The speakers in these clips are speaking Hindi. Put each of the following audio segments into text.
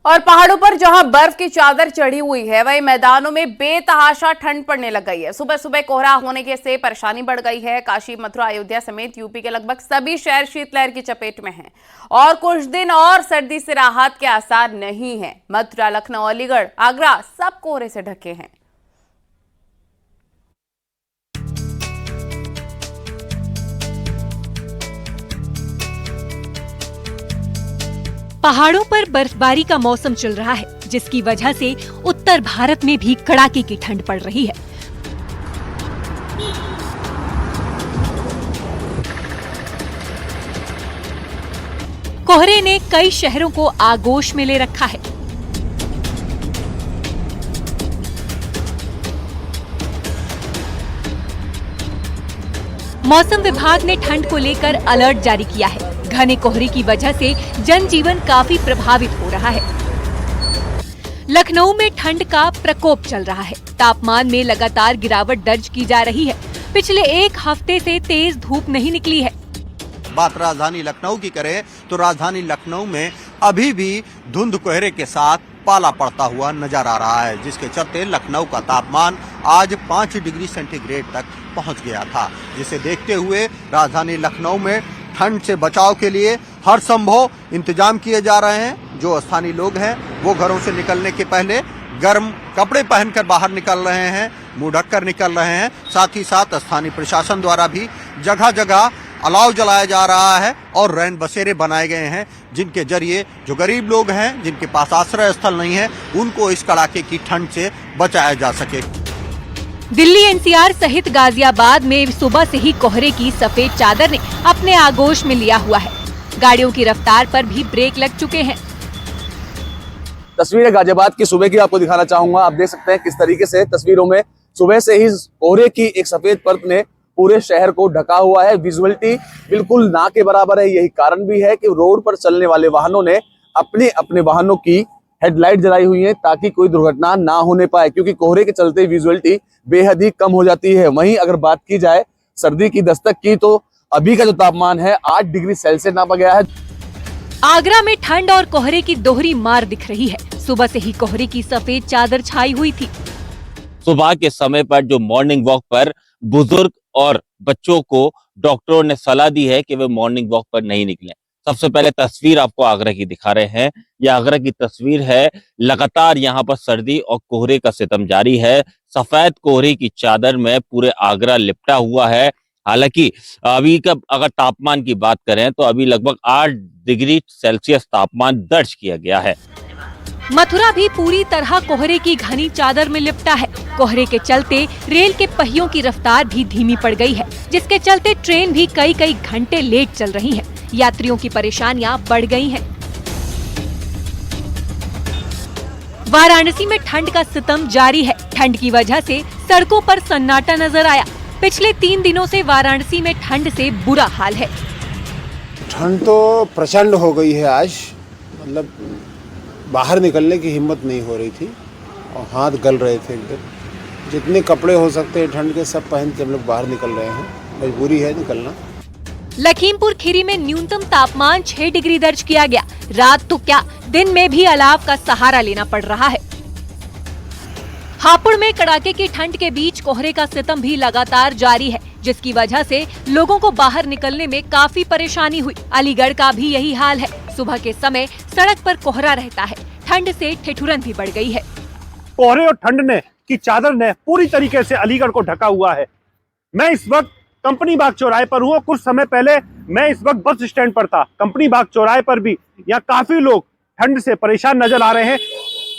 और पहाड़ों पर जहां बर्फ की चादर चढ़ी हुई है, वहीं मैदानों में बेतहाशा ठंड पड़ने लग गई है। सुबह सुबह कोहरा होने से परेशानी बढ़ गई है। काशी, मथुरा, अयोध्या समेत यूपी के लगभग सभी शहर शीतलहर की चपेट में हैं और कुछ दिन और सर्दी से राहत के आसार नहीं है। मथुरा, लखनऊ, अलीगढ़, आगरा सब कोहरे से ढके हैं। पहाड़ों पर बर्फबारी का मौसम चल रहा है, जिसकी वजह से उत्तर भारत में भी कड़ाके की ठंड पड़ रही है। कोहरे ने कई शहरों को आगोश में ले रखा है। मौसम विभाग ने ठंड को लेकर अलर्ट जारी किया है। घने कोहरे की वजह से जनजीवन काफी प्रभावित हो रहा है। लखनऊ में ठंड का प्रकोप चल रहा है। तापमान में लगातार गिरावट दर्ज की जा रही है। पिछले एक हफ्ते से तेज धूप नहीं निकली है। बात राजधानी लखनऊ की करें तो राजधानी लखनऊ में अभी भी धुंध कोहरे के साथ पाला पड़ता हुआ नजर आ रहा है, जिसके चलते लखनऊ का तापमान आज 5 डिग्री सेंटीग्रेड तक पहुंच गया था। जिसे देखते हुए राजधानी लखनऊ में ठंड से बचाव के लिए हर संभव इंतजाम किए जा रहे हैं। जो स्थानीय लोग हैं वो घरों से निकलने के पहले गर्म कपड़े पहनकर बाहर निकल रहे हैं, मुंह ढककर निकल रहे हैं। साथ ही साथ स्थानीय प्रशासन द्वारा भी जगह जगह अलाव जलाया जा रहा है और रैन बसेरे बनाए गए हैं, जिनके जरिए जो गरीब लोग हैं, जिनके पास आश्रय स्थल नहीं है, उनको इस कड़ाके की ठंड से बचाया जा सके। दिल्ली, एनसीआर सहित गाजियाबाद में सुबह से ही कोहरे की सफेद चादर ने अपने आगोश में लिया हुआ है। गाड़ियों की रफ्तार पर भी ब्रेक लग चुके हैं। तस्वीरें गाजियाबाद की सुबह की आपको दिखाना चाहूंगा। आप देख सकते हैं किस तरीके से तस्वीरों में सुबह से ही कोहरे की एक सफेड परत ने पूरे शहर को ढका हुआ है। विजुअलिटी बिल्कुल ना के बराबर है। यही कारण भी है कि रोड पर चलने वाले वाहनों ने अपने अपने वाहनों की हेडलाइट जलाई हुई है ताकि कोई दुर्घटना ना होने पाए, क्योंकि कोहरे के चलते विजुअलिटी बेहद ही कम हो जाती है। वहीं अगर बात की जाए सर्दी की दस्तक की, तो अभी का जो तापमान है 8 डिग्री सेल्सियस नापा गया है। आगरा में ठंड और कोहरे की दोहरी मार दिख रही है। सुबह से ही कोहरे की सफेद चादर छाई हुई थी। सुबह के समय पर जो मॉर्निंग वॉक पर बुजुर्ग और बच्चों को डॉक्टरों ने सलाह दी है कि वे मॉर्निंग वॉक पर नहीं निकलें। सबसे पहले तस्वीर आपको आगरा की दिखा रहे हैं। यह आगरा की तस्वीर है। लगातार यहाँ पर सर्दी और कोहरे का सितम जारी है। सफेद कोहरे की चादर में पूरे आगरा लिपटा हुआ है। हालांकि अभी का अगर तापमान की बात करें तो अभी लगभग 8 डिग्री सेल्सियस तापमान दर्ज किया गया है। मथुरा भी पूरी तरह कोहरे की घनी चादर में लिपटा है। कोहरे के चलते रेल के पहियों की रफ्तार भी धीमी पड़ गई है, जिसके चलते ट्रेन भी कई घंटे लेट चल रही है। यात्रियों की परेशानियां बढ़ गई हैं। वाराणसी में ठंड का सितम जारी है। ठंड की वजह से सड़कों पर सन्नाटा नजर आया। पिछले 3 दिनों से वाराणसी में ठंड से बुरा हाल है। ठंड तो प्रचंड हो गई है। आज मतलब बाहर निकलने की हिम्मत नहीं हो रही थी और हाथ गल रहे थे एकदम। जितने कपड़े हो सकते हैं ठंड के सब पहन के हम लोग बाहर निकल रहे हैं। मजबूरी है निकलना। लखीमपुर खीरी में न्यूनतम तापमान 6 डिग्री दर्ज किया गया। रात तो क्या, दिन में भी अलाव का सहारा लेना पड़ रहा है। हापुड़ में कड़ाके की ठंड के बीच कोहरे का सितम भी लगातार जारी है, जिसकी वजह से लोगों को बाहर निकलने में काफी परेशानी हुई। अलीगढ़ का भी यही हाल है। सुबह के समय सड़क पर कोहरा रहता है। ठंड से ठिठुरन भी बढ़ गई है। कोहरे और ठंड की चादर ने पूरी तरीके से अलीगढ़ को ढका हुआ है। मैं इस वक्त कंपनी बाग चौराहे पर हूँ। कुछ समय पहले मैं इस वक्त बस स्टैंड पर था। कंपनी बाग चौराहे पर भी यहाँ काफी लोग ठंड से परेशान नजर आ रहे हैं।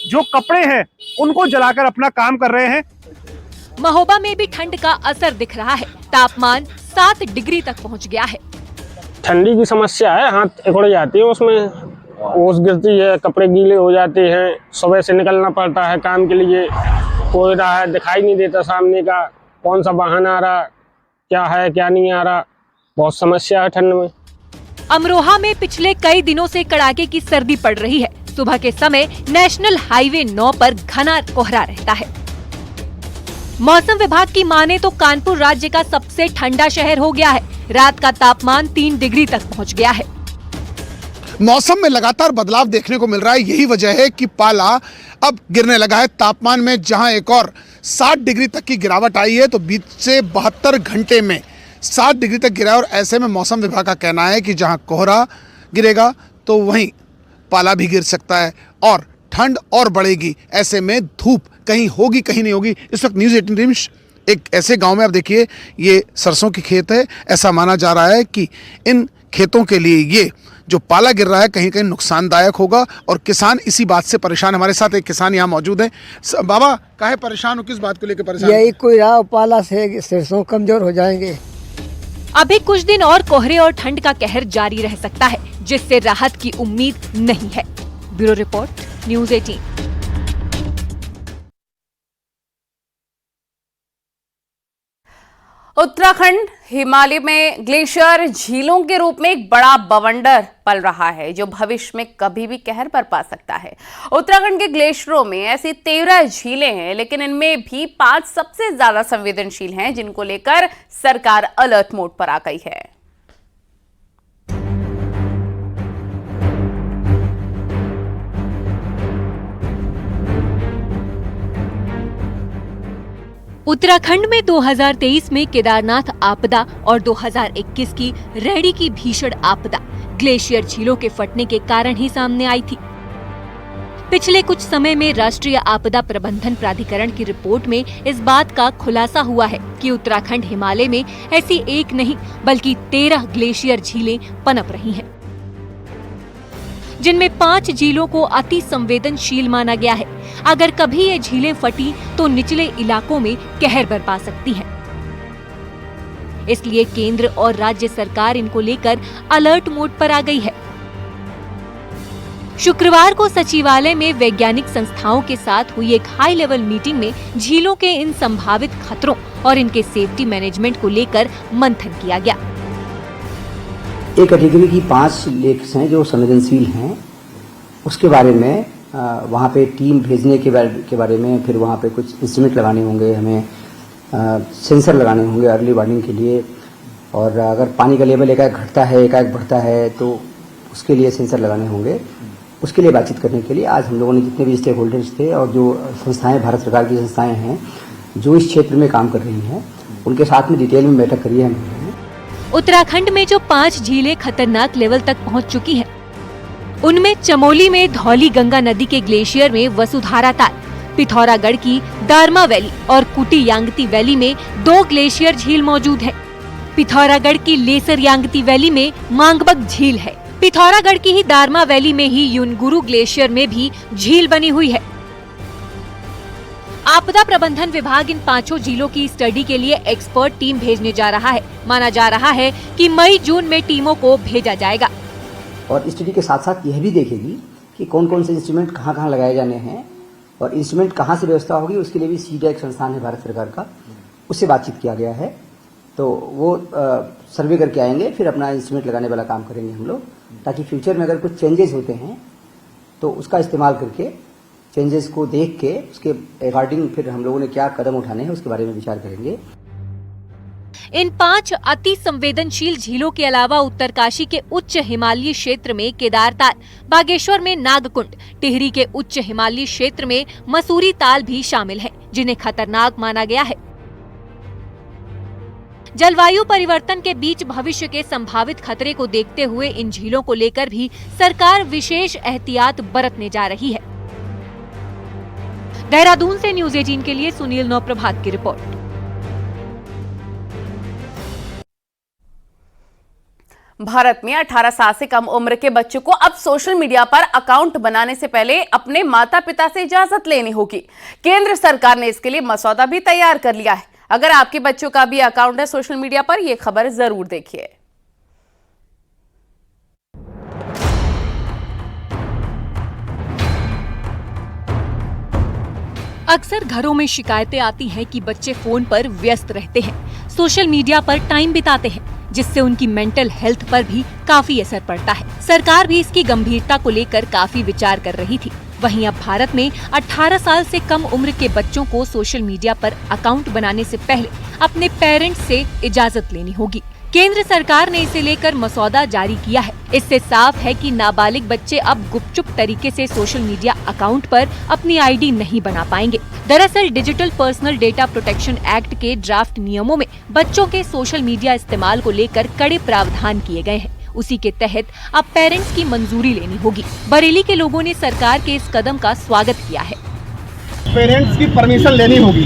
जो कपड़े हैं उनको जलाकर अपना काम कर रहे हैं। महोबा में भी ठंड का असर दिख रहा है। तापमान 7 डिग्री तक पहुंच गया है। ठंडी की समस्या है, हाथ एकड़ जाती है, उसमें ओस गिरती है, कपड़े गीले हो जाते हैं। सुबह से निकलना पड़ता है काम के लिए। कोहरा है, दिखाई नहीं देता सामने का कौन सा वाहन आ रहा, क्या है क्या नहीं आ रहा। बहुत समस्या है ठंड में। अमरोहा में पिछले कई दिनों से कड़ाके की सर्दी पड़ रही है। सुबह के समय नेशनल हाईवे 9 पर घना कोहरा रहता है। मौसम विभाग की माने तो कानपुर राज्य का सबसे ठंडा शहर हो गया है। रात का तापमान 3 डिग्री तक पहुंच गया है। मौसम में लगातार बदलाव देखने को मिल रहा है। यही वजह है कि पाला अब गिरने लगा है। तापमान में जहां एक और 60 डिग्री तक की गिरावट आई है, तो बीच से 72 घंटे में 60 डिग्री तक गिरा है। और ऐसे में मौसम विभाग का कहना है कि जहां कोहरा गिरेगा तो वहीं पाला भी गिर सकता है और ठंड और बढ़ेगी। ऐसे में धूप कहीं होगी कहीं नहीं होगी। इस वक्त न्यूज़ 18 टीम एक ऐसे गांव में, आप देखिए ये सरसों की खेत है। ऐसा माना जा रहा है कि इन खेतों के लिए ये जो पाला गिर रहा है कहीं कहीं नुकसानदायक होगा और किसान इसी बात से परेशान। हमारे साथ एक किसान यहाँ मौजूद है। बाबा, काहे परेशान हो, किस बात को लेकर परेशान? यही कोई रहा, पाला से सरसों कमजोर हो जाएंगे। अभी कुछ दिन और कोहरे और ठंड का कहर जारी रह सकता है, जिससे राहत की उम्मीद नहीं है। Bureau report, news 18। Uttarakhand Himalaya में ग्लेशियर झीलों के रूप में एक बड़ा बवंडर पल रहा है, जो भविष्य में कभी भी कहर बरपा सकता है। उत्तराखंड के ग्लेशियरों में ऐसी 13 झीलें हैं, लेकिन इनमें भी 5 सबसे ज्यादा संवेदनशील हैं, जिनको लेकर सरकार अलर्ट मोड पर आ गई है। उत्तराखंड में 2023 में केदारनाथ आपदा और 2021 की रेडी की भीषण आपदा ग्लेशियर झीलों के फटने के कारण ही सामने आई थी। पिछले कुछ समय में राष्ट्रीय आपदा प्रबंधन प्राधिकरण की रिपोर्ट में इस बात का खुलासा हुआ है कि उत्तराखंड हिमालय में ऐसी एक नहीं बल्कि 13 ग्लेशियर झीलें पनप रही हैं, जिनमें 5 झीलों को अति संवेदनशील माना गया है। अगर कभी ये झीलें फटी तो निचले इलाकों में कहर बरपा सकती हैं। इसलिए केंद्र और राज्य सरकार इनको लेकर अलर्ट मोड पर आ गई है। शुक्रवार को सचिवालय में वैज्ञानिक संस्थाओं के साथ हुई एक हाई लेवल मीटिंग में झीलों के इन संभावित खतरों और इनके सेफ्टी मैनेजमेंट को लेकर मंथन किया गया। एक कैटेगरी की 5 लेक्स हैं जो संवेदनशील हैं, उसके बारे में वहाँ पे टीम भेजने के बारे में, फिर वहाँ पे कुछ इंस्ट्रूमेंट लगाने होंगे, हमें सेंसर लगाने होंगे अर्ली वार्निंग के लिए। और अगर पानी का लेवल एकाएक घटता है एकाएक बढ़ता है तो उसके लिए सेंसर लगाने होंगे। उसके लिए बातचीत करने के लिए आज हम लोगों ने जितने भी स्टेक होल्डर्स थे और जो संस्थाएं भारत सरकार की संस्थाएं हैं जो इस क्षेत्र में काम कर रही हैं, उनके साथ में डिटेल में बैठक करी है हमने। उत्तराखंड में जो 5 झीलें खतरनाक लेवल तक पहुंच चुकी हैं, उनमें चमोली में धौली गंगा नदी के ग्लेशियर में वसुधारा ताल, पिथौरागढ़ की दारमा वैली और कुटी यांगती वैली में 2 ग्लेशियर झील मौजूद है। पिथौरागढ़ की लेसर यांगती वैली में मांगबक झील है। पिथौरागढ़ की ही दारमा वैली में ही युनगुरु ग्लेशियर में भी झील बनी हुई है। आपदा प्रबंधन विभाग इन 5 झीलों की स्टडी के लिए एक्सपर्ट टीम भेजने जा रहा है। माना जा रहा है कि मई-जून में टीमों को भेजा जाएगा। और स्टडी के साथ साथ यह भी देखेगी कि कौन कौन से इंस्ट्रूमेंट कहाँ कहाँ लगाए जाने हैं और इंस्ट्रूमेंट कहाँ से व्यवस्था होगी। उसके लिए भी सीडैक संस्थान है भारत सरकार का, उससे बातचीत किया गया है। तो वो सर्वे करके आएंगे, फिर अपना इंस्ट्रूमेंट लगाने वाला काम करेंगे हम लोग, ताकि फ्यूचर में अगर कुछ चेंजेस होते हैं तो उसका इस्तेमाल करके, चेंजेस को देख के उसके अकॉर्डिंग फिर हम लोगों ने क्या कदम उठाने हैं उसके बारे में विचार करेंगे। इन 5 अति संवेदनशील झीलों के अलावा उत्तरकाशी के उच्च हिमालयी क्षेत्र में केदारताल, बागेश्वर में नागकुंड, टिहरी के उच्च हिमालयी क्षेत्र में मसूरी ताल भी शामिल हैं, जिन्हें खतरनाक माना गया है। जलवायु परिवर्तन के बीच भविष्य के संभावित खतरे को देखते हुए इन झीलों को लेकर भी सरकार विशेष एहतियात बरतने जा रही है। देहरादून से न्यूज़ 18 के लिए सुनील नौप्रभात की रिपोर्ट। भारत में 18 साल से कम उम्र के बच्चों को अब सोशल मीडिया पर अकाउंट बनाने से पहले अपने माता पिता से इजाजत लेनी होगी। केंद्र सरकार ने इसके लिए मसौदा भी तैयार कर लिया है। अगर आपके बच्चों का भी अकाउंट है सोशल मीडिया पर, यह खबर जरूर देखिए। अक्सर घरों में शिकायतें आती हैं कि बच्चे फोन पर व्यस्त रहते हैं, सोशल मीडिया पर टाइम बिताते हैं, जिससे उनकी मेंटल हेल्थ पर भी काफी असर पड़ता है। सरकार भी इसकी गंभीरता को लेकर काफी विचार कर रही थी। वहीं अब भारत में 18 साल से कम उम्र के बच्चों को सोशल मीडिया पर अकाउंट बनाने से पहले अपने पेरेंट्स से इजाजत लेनी होगी। केंद्र सरकार ने इसे लेकर मसौदा जारी किया है। इससे साफ है कि नाबालिग बच्चे अब गुपचुप तरीके से सोशल मीडिया अकाउंट पर अपनी आईडी नहीं बना पाएंगे। दरअसल digital personal data protection act के ड्राफ्ट नियमों में बच्चों के सोशल मीडिया इस्तेमाल को लेकर कड़े प्रावधान किए गए हैं। उसी के तहत अब पेरेंट्स की मंजूरी लेनी होगी। बरेली के लोगों ने सरकार के इस कदम का स्वागत किया है। पेरेंट्स की परमिशन लेनी होगी।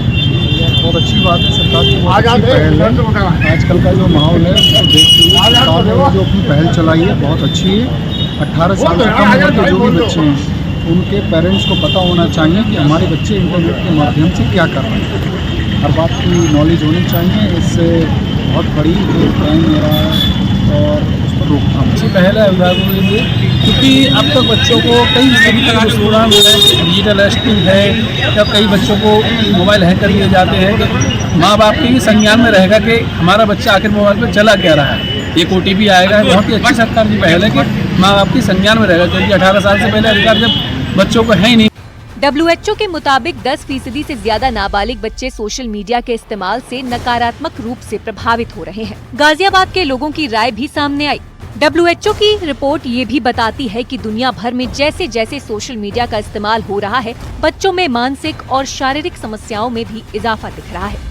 बहुत अच्छी बात है, सरकार की बहुत अच्छी पहल है। आजकल का जो माहौल है उसको देखते हुए सरकार ने जो अपनी पहल चलाई है बहुत अच्छी है। 18 साल से कम उम्र के जो भी बच्चे हैं उनके पेरेंट्स को पता होना चाहिए कि हमारे बच्चे इंटरनेट के माध्यम से क्या कर रहे हैं। हर बात की नॉलेज होनी चाहिए। इससे बहुत बड़ी जो क्राइम हो रहा है और उस पर रोकथाम अच्छी पहल है अभिभावकों के लिए, क्योंकि अब तक बच्चों को कई सभी तरह के प्रोग्राम डिजिटल अरेस्टिंग है या कई बच्चों को मोबाइल हैक कर लिए जाते हैं कि माँ बाप के संज्ञान में रहेगा कि हमारा बच्चा आखिर मोबाइल पर चला क्या रहा है। एक OTP आएगा। बहुत ही अच्छी सरकार की पहल है कि माँ बाप की संज्ञान में रहेगा, क्योंकि 18 साल से पहले अधिकार जब बच्चों को है ही नहीं। WHO के मुताबिक 10% से ज्यादा नाबालिग बच्चे सोशल मीडिया के इस्तेमाल से नकारात्मक रूप से प्रभावित हो रहे हैं। गाजियाबाद के लोगों की राय भी सामने आई। WHO की रिपोर्ट ये भी बताती है कि दुनिया भर में जैसे जैसे सोशल मीडिया का इस्तेमाल हो रहा है, बच्चों में मानसिक और शारीरिक समस्याओं में भी इजाफा दिख रहा है।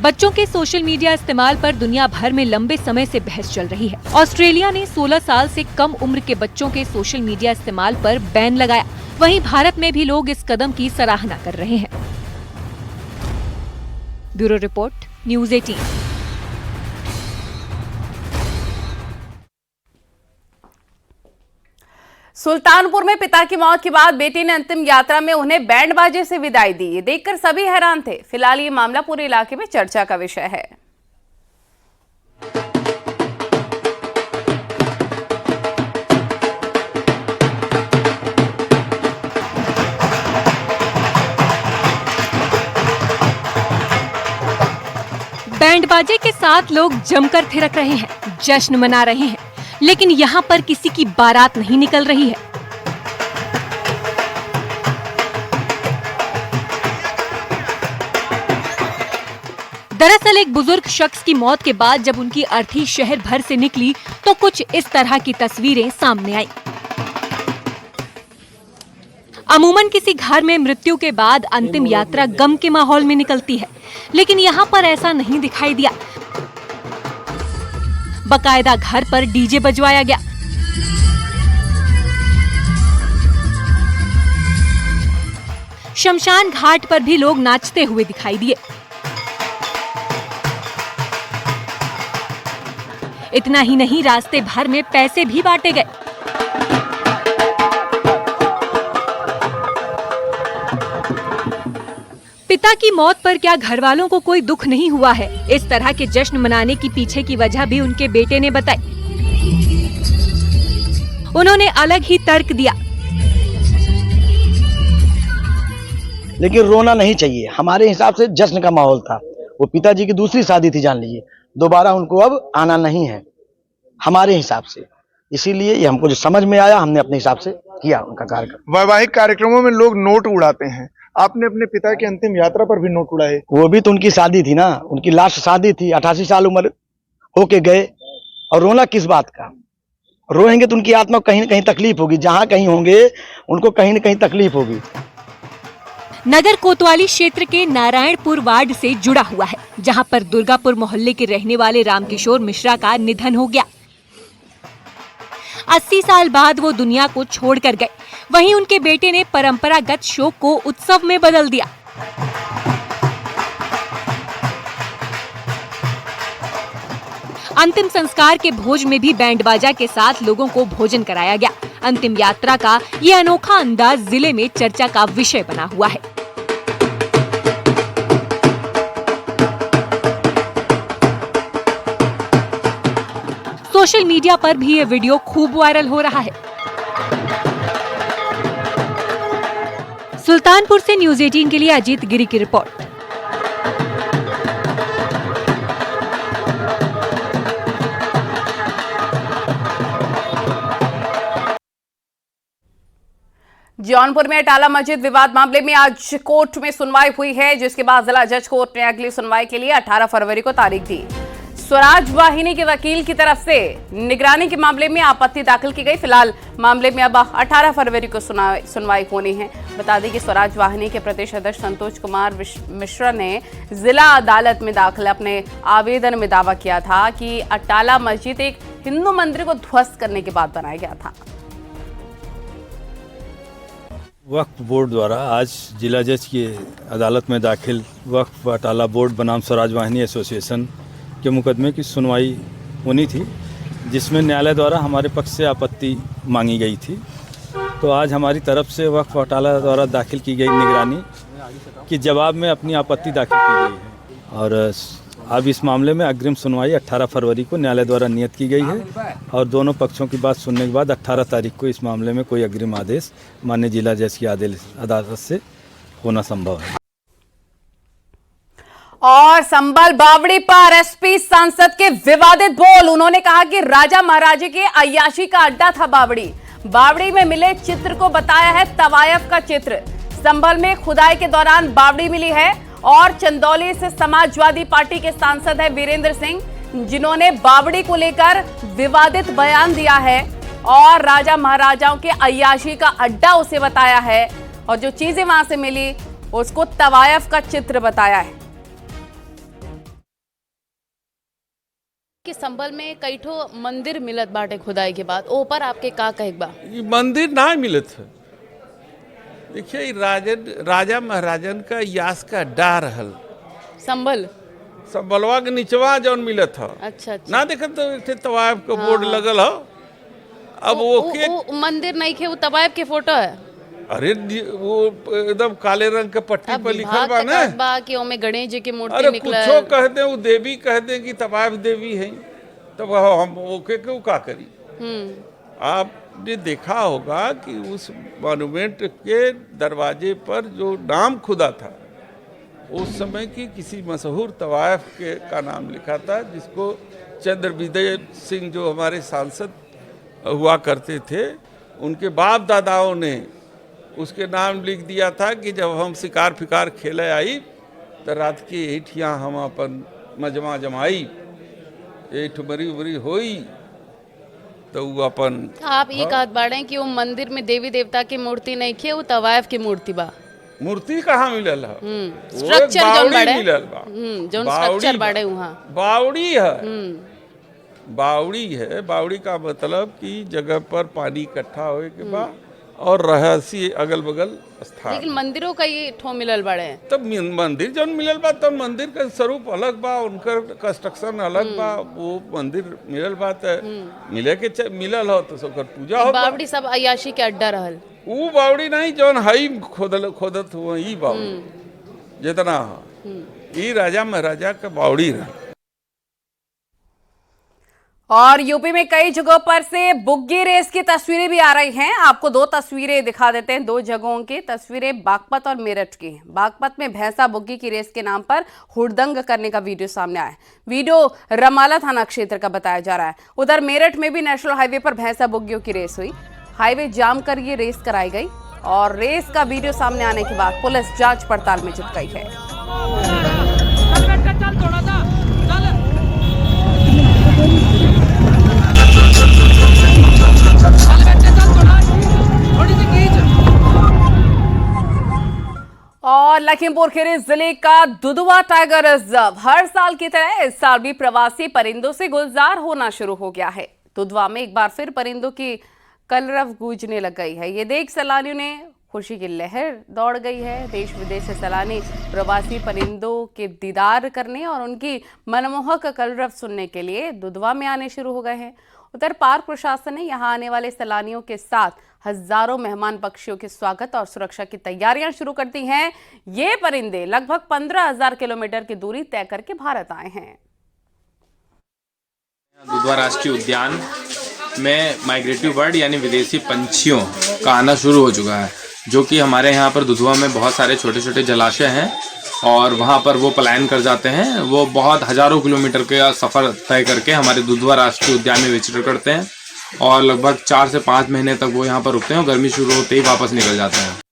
बच्चों के सोशल मीडिया इस्तेमाल पर दुनिया भर में लंबे समय से बहस चल रही है। ऑस्ट्रेलिया ने 16 साल से कम उम्र के बच्चों के सोशल मीडिया इस्तेमाल पर बैन लगाया। वहीं भारत में भी लोग इस कदम की सराहना कर रहे हैं। Bureau report, news 18। सुल्तानपुर में पिता की मौत के बाद बेटे ने अंतिम यात्रा में उन्हें बैंड बाजे से विदाई दी। ये देखकर सभी हैरान थे। फिलहाल ये मामला पूरे इलाके में चर्चा का विषय है। बैंड बाजे के साथ लोग जमकर थिरक रहे हैं, जश्न मना रहे हैं, लेकिन यहाँ पर किसी की बारात नहीं निकल रही है। दरअसल एक बुजुर्ग शख्स की मौत के बाद जब उनकी अर्थी शहर भर से निकली तो कुछ इस तरह की तस्वीरें सामने आई। अमूमन किसी घर में मृत्यु के बाद अंतिम यात्रा गम के माहौल में निकलती है, लेकिन यहाँ पर ऐसा नहीं दिखाई दिया। बकायदा घर पर डीजे बजवाया गया। शमशान घाट पर भी लोग नाचते हुए दिखाई दिए। इतना ही नहीं, रास्ते भर में पैसे भी बांटे गए। पिता की मौत पर क्या घर वालों को कोई दुख नहीं हुआ है? इस तरह के जश्न मनाने की पीछे की वजह भी उनके बेटे ने बताई। उन्होंने अलग ही तर्क दिया। लेकिन रोना नहीं चाहिए। हमारे हिसाब से जश्न का माहौल था। वो पिताजी की दूसरी शादी थी, जान लीजिए। दोबारा उनको अब आना नहीं है हमारे हिसाब से। इसीलिए ये हमको जो समझ में आया, हमने अपने हिसाब से किया उनका कार्यक्रम। वैवाहिक कार्यक्रमों में लोग नोट उड़ाते हैं, आपने अपने पिता की अंतिम यात्रा पर भी नोट उड़ाए। वो भी तो उनकी शादी थी ना, उनकी लास्ट शादी थी। 88 साल उम्र होके गए, और रोना किस बात का? रोएंगे तो उनकी आत्मा को कहीं न कहीं तकलीफ होगी। जहाँ कहीं होंगे उनको कहीं न कहीं तकलीफ होगी। नगर कोतवाली क्षेत्र के नारायणपुर वार्ड से जुड़ा हुआ है, जहां पर दुर्गापुर मोहल्ले के रहने वाले रामकिशोर मिश्रा का निधन हो गया। 80 साल बाद वो दुनिया को छोड़कर गए। वहीं उनके बेटे ने परंपरागत शोक को उत्सव में बदल दिया। अंतिम संस्कार के भोज में भी बैंड बाजा के साथ लोगों को भोजन कराया गया। अंतिम यात्रा का ये अनोखा अंदाज जिले में चर्चा का विषय बना हुआ है। सोशल मीडिया पर भी ये वीडियो खूब वायरल हो रहा है। सुल्तानपुर से न्यूज़ 18 के लिए अजीत गिरी की रिपोर्ट। जौनपुर में अटाला मस्जिद विवाद मामले में आज कोर्ट में सुनवाई हुई है, जिसके बाद जिला जज कोर्ट ने अगली सुनवाई के लिए 18 फरवरी को तारीख दी। स्वराज वाहिनी के वकील की तरफ से निगरानी के मामले में आपत्ति दाखिल की गई। फिलहाल मामले में अब 18 फरवरी को सुनवाई होनी है। बता दें कि स्वराज वाहिनी के प्रदेश अध्यक्ष संतोष कुमार मिश्रा ने जिला अदालत में दाखिल अपने आवेदन में दावा किया था कि अटाला मस्जिद एक हिंदू मंदिर को ध्वस्त करने के बाद बनाया गया था। वक्फ बोर्ड द्वारा आज जिला जज की अदालत में दाखिल वक्फ अटाला बोर्ड बनाम स्वराज वाहिनी एसोसिएशन के मुकदमे की सुनवाई होनी थी, जिसमें न्यायालय द्वारा हमारे पक्ष से आपत्ति मांगी गई थी। तो आज हमारी तरफ से वक्फ अटाला द्वारा दाखिल की गई निगरानी के जवाब में अपनी आपत्ति दाखिल की गई है और अब इस मामले में अग्रिम सुनवाई 18 फरवरी को न्यायालय द्वारा नियत की गई है और दोनों पक्षों की बात सुनने के बाद 18 तारीख को इस मामले में कोई अग्रिम आदेश माननीय जिला जज की अदालत से होना संभव है। और संभल बावड़ी पर एसपी सांसद के विवादित बोल। उन्होंने कहा कि राजा महाराजे के अय्याशी का अड्डा था बावड़ी। बावड़ी में मिले चित्र को बताया है तवायफ का चित्र। संभल में खुदाई के दौरान बावड़ी मिली है और चंदौली से समाजवादी पार्टी के सांसद है वीरेंद्र सिंह, जिन्होंने बावड़ी को लेकर विवादित बयान दिया है और राजा महाराजाओं के अय्याशी का अड्डा उसे बताया है और जो चीजें वहां से मिली उसको तवायफ का चित्र बताया है। कि संभल में कई ठो मंदिर मिलत बाटे खुदाई के बाद, ओ पर आपके का कहेक बा? मंदिर ना मिलत है। देखिए राजा महाराजन का यास का अड्डा रहल संभलवा के निचवा जौन मिलत था। अच्छा। ना देखत तो तवायफ का बोर्ड लगल हो। अब वो मंदिर नहीं खे, वो तवायफ के फोटो है। अरे वो एकदम काले रंग के पट्टी पर लिखल बा ना बा कि ओमे गणेश जी की मूर्ति निकला है। कुछो कह दे वो देवी कह दे कि तवायफ देवी है, तब हम ओके क्यों का करी। आपने देखा होगा कि उस मॉन्यूमेंट के दरवाजे पर जो नाम खुदा था उस समय की किसी मशहूर तवायफ के का नाम लिखा था, जिसको चंद्र विजय सिंह जो हमारे सांसद हुआ करते थे उनके बाप दादाओं ने उसके नाम लिख दिया था कि जब हम शिकार फिकार खेले आई तो रात के एठिया हम अपन मजमा जमाई एठ मरी उमरी होई तो वो अपन। आप ये कहत बाड़े कि वो मंदिर में देवी देवता की मूर्ति नहीं खे, वो तवायफ की मूर्ति बा। मूर्ति कहाँ मिलल है? स्ट्रक्चर जोन बाड़े मिलल बा, जोन स्ट्रक्चर बाड़े वहाँ बावड़ी है। बावड़ी है। बावड़ी का मतलब कि जगह पर पानी इकट्ठा होए के बाद और रहसी अगल बगल स्थान। लेकिन मंदिरों का ये ठो मिलल बड़े तब मंदिर जौन मिलल बा तब मंदिर का स्वरूप अलग बा, उनकर कंस्ट्रक्शन अलग बा। वो मंदिर मिलल बा तो मिले के मिलल हो तो सबकर पूजा हो। बावड़ी सब अय्याशी के अड्डा रहल। वो बावड़ी नहीं जौन हई खोदत हुआ ई बावड़ी जितना ई राजा महाराजा का बावड़ी रहा। और यूपी में कई जगहों पर से बुग्गी रेस की तस्वीरें भी आ रही हैं। आपको दो तस्वीरें दिखा देते हैं, दो जगहों की तस्वीरें बागपत और मेरठ की। बागपत में भैंसा बुग्गी की रेस के नाम पर हुड़दंग करने का वीडियो सामने आया है। वीडियो रमाला थाना क्षेत्र का बताया जा रहा है। उधर मेरठ में भी नेशनल हाईवे पर भैंसा बुग्गियों की रेस हुई। हाईवे जाम कर ये रेस कराई गई और रेस का वीडियो सामने आने के बाद पुलिस जांच पड़ताल में जुट गई है। और लखीमपुर खीरी जिले का दुधवा टाइगर रिजर्व हर साल की तरह इस साल भी प्रवासी परिंदों से गुलजार होना शुरू हो गया है। दुधवा में एक बार फिर परिंदों की कलरव गूंजने लग गई है। ये देख सैलानियों ने खुशी की लहर दौड़ गई है। देश विदेश से सैलानी प्रवासी परिंदों के दीदार करने और उनकी मनमोहक कलरव सुनने के लिए दुधवा में आने शुरू हो गए हैं। उधर पार्क प्रशासन ने यहां आने वाले सैलानियों के साथ हजारों मेहमान पक्षियों के स्वागत और सुरक्षा की तैयारियां शुरू कर दी हैं। ये परिंदे लगभग 15,000 किलोमीटर की दूरी तय करके भारत आए हैं। दुधवा राष्ट्रीय उद्यान में माइग्रेटरी बर्ड यानी विदेशी पंछियों का आना शुरू हो चुका है, जो कि हमारे यहाँ पर दुधवा में बहुत सारे छोटे छोटे जलाशय हैं और वहाँ पर वो पलायन कर जाते हैं। वो बहुत हजारों किलोमीटर का सफ़र तय करके हमारे दुधवा राष्ट्रीय उद्यान में विचरण करते हैं और लगभग 4 से 5 महीने तक वो यहाँ पर रुकते हैं और गर्मी शुरू होते ही वापस निकल जाते हैं।